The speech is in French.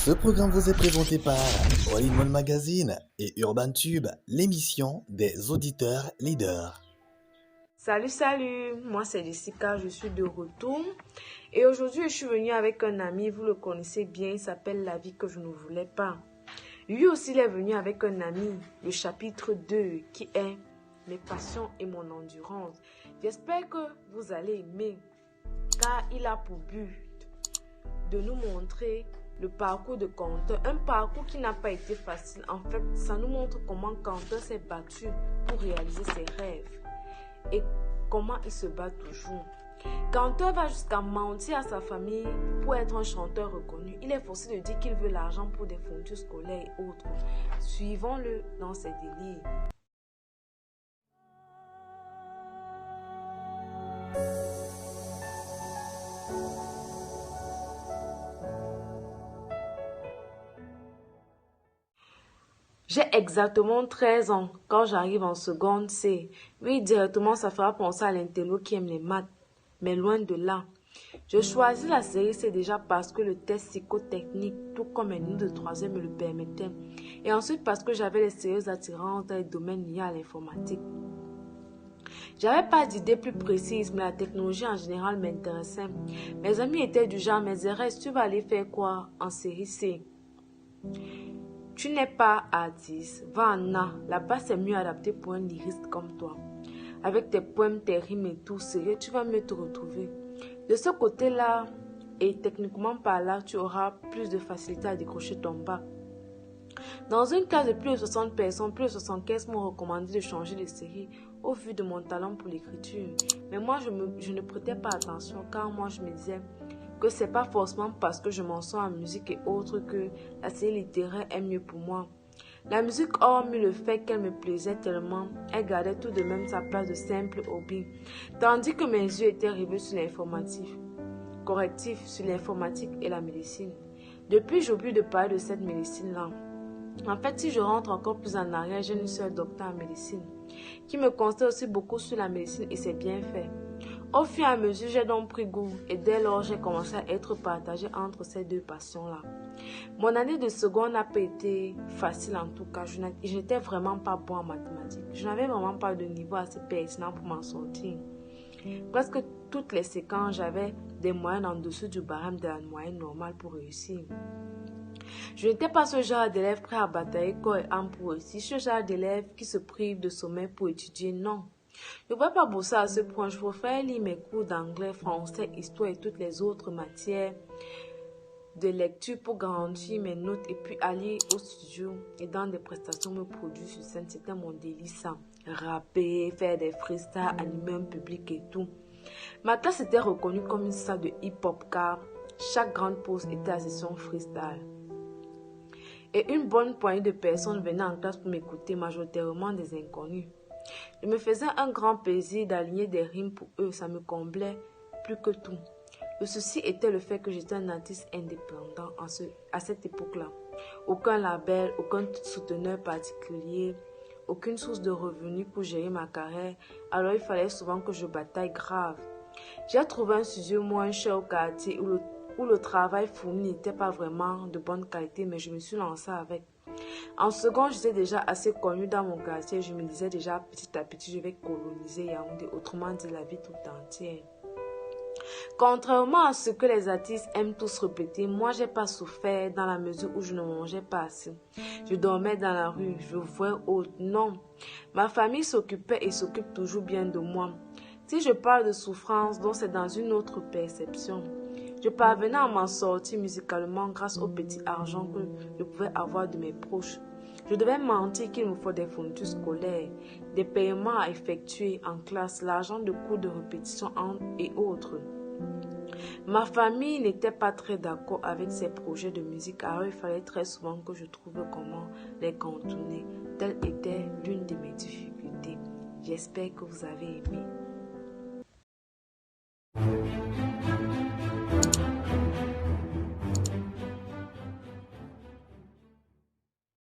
Ce programme vous est présenté par All in One Magazine et Urban Tube, l'émission des auditeurs leaders. Salut, moi c'est Jessica, je suis de retour et aujourd'hui je suis venue avec un ami, vous le connaissez bien, il s'appelle La vie que je ne voulais pas. Lui aussi il est venu avec un ami, le chapitre 2 qui est mes passions et mon endurance. J'espère que vous allez aimer car il a pour but de nous montrer le parcours de Quentin, un parcours qui n'a pas été facile. En fait, ça nous montre comment Quentin s'est battu pour réaliser ses rêves et comment il se bat toujours. Quentin va jusqu'à mentir à sa famille pour être un chanteur reconnu. Il est forcé de dire qu'il veut l'argent pour des fournitures scolaires et autres. Suivons-le dans ses délires. J'ai exactement 13 ans quand j'arrive en seconde C. Oui, directement, ça fera penser à l'intello qui aime les maths. Mais loin de là. Je choisis la série C déjà parce que le test psychotechnique, tout comme mes notes de troisième, me le permettait. Et ensuite parce que j'avais les sérieuses attirances dans les domaines liés à l'informatique. J'avais pas d'idée plus précise, mais la technologie en général m'intéressait. Mes amis étaient du genre, mais Zérès, tu vas aller faire quoi en série C? Tu n'es pas artiste, va en A. Là-bas, c'est mieux adapté pour un lyriste comme toi. Avec tes poèmes, tes rimes et tout, sérieux, tu vas mieux te retrouver. De ce côté-là, et techniquement par là, tu auras plus de facilité à décrocher ton bac. Dans une classe de plus de 60 personnes, plus de 75 m'ont recommandé de changer de série au vu de mon talent pour l'écriture. Mais moi, je ne prêtais pas attention car moi, je me disais que c'est pas forcément parce que je m'en sors en musique et autres que la série littéraire est mieux pour moi. La musique, hormis le fait qu'elle me plaisait tellement, elle gardait tout de même sa place de simple hobby, tandis que mes yeux étaient rivés sur l'informatique, correctif sur l'informatique et la médecine. Depuis, j'oublie de parler de cette médecine-là. En fait, si je rentre encore plus en arrière, j'ai une seule docteur en médecine qui me conseille aussi beaucoup sur la médecine et c'est bien fait. Au fur et à mesure, j'ai donc pris goût et dès lors, j'ai commencé à être partagée entre ces deux passions-là. Mon année de seconde n'a pas été facile en tout cas. Je n'étais vraiment pas bon en mathématiques. Je n'avais vraiment pas de niveau assez pertinent pour m'en sortir. Presque toutes les séquences, j'avais des moyennes en dessous du barème de la moyenne normale pour réussir. Je n'étais pas ce genre d'élève prêt à batailler corps et âme pour réussir. Ce genre d'élève qui se prive de sommeil pour étudier, non. Je ne pouvais pas bosser à ce point. Je préfère lire mes cours d'anglais, français, histoire et toutes les autres matières de lecture pour garantir mes notes et puis aller au studio et dans des prestations me produire sur scène. C'était mon délice, ça. Rapper, faire des freestyles, animer un public et tout. Ma classe était reconnue comme une salle de hip-hop car chaque grande pause était la session freestyle. Et une bonne poignée de personnes venaient en classe pour m'écouter, majoritairement des inconnus. Je me faisais un grand plaisir d'aligner des rimes pour eux, ça me comblait plus que tout. Le souci était le fait que j'étais un artiste indépendant à cette époque-là. Aucun label, aucun souteneur particulier, aucune source de revenus pour gérer ma carrière, alors il fallait souvent que je bataille grave. J'ai trouvé un studio moins cher au quartier où le travail fourni n'était pas vraiment de bonne qualité, mais je me suis lancée avec. En seconde, j'étais déjà assez connue dans mon quartier. Je me disais déjà petit à petit, je vais coloniser Yaoundé, autrement dit la vie tout entière. Contrairement à ce que les artistes aiment tous répéter, moi j'ai pas souffert dans la mesure où je ne mangeais pas assez. Je dormais dans la rue, je voyais haute. Non, ma famille s'occupait et s'occupe toujours bien de moi. Si je parle de souffrance, donc c'est dans une autre perception. Je parvenais à m'en sortir musicalement grâce au petit argent que je pouvais avoir de mes proches. Je devais mentir qu'il me faut des fournitures scolaires, des paiements à effectuer en classe, l'argent de cours de répétition et autres. Ma famille n'était pas très d'accord avec ces projets de musique, alors il fallait très souvent que je trouve comment les contourner. Telle était l'une de mes difficultés. J'espère que vous avez aimé.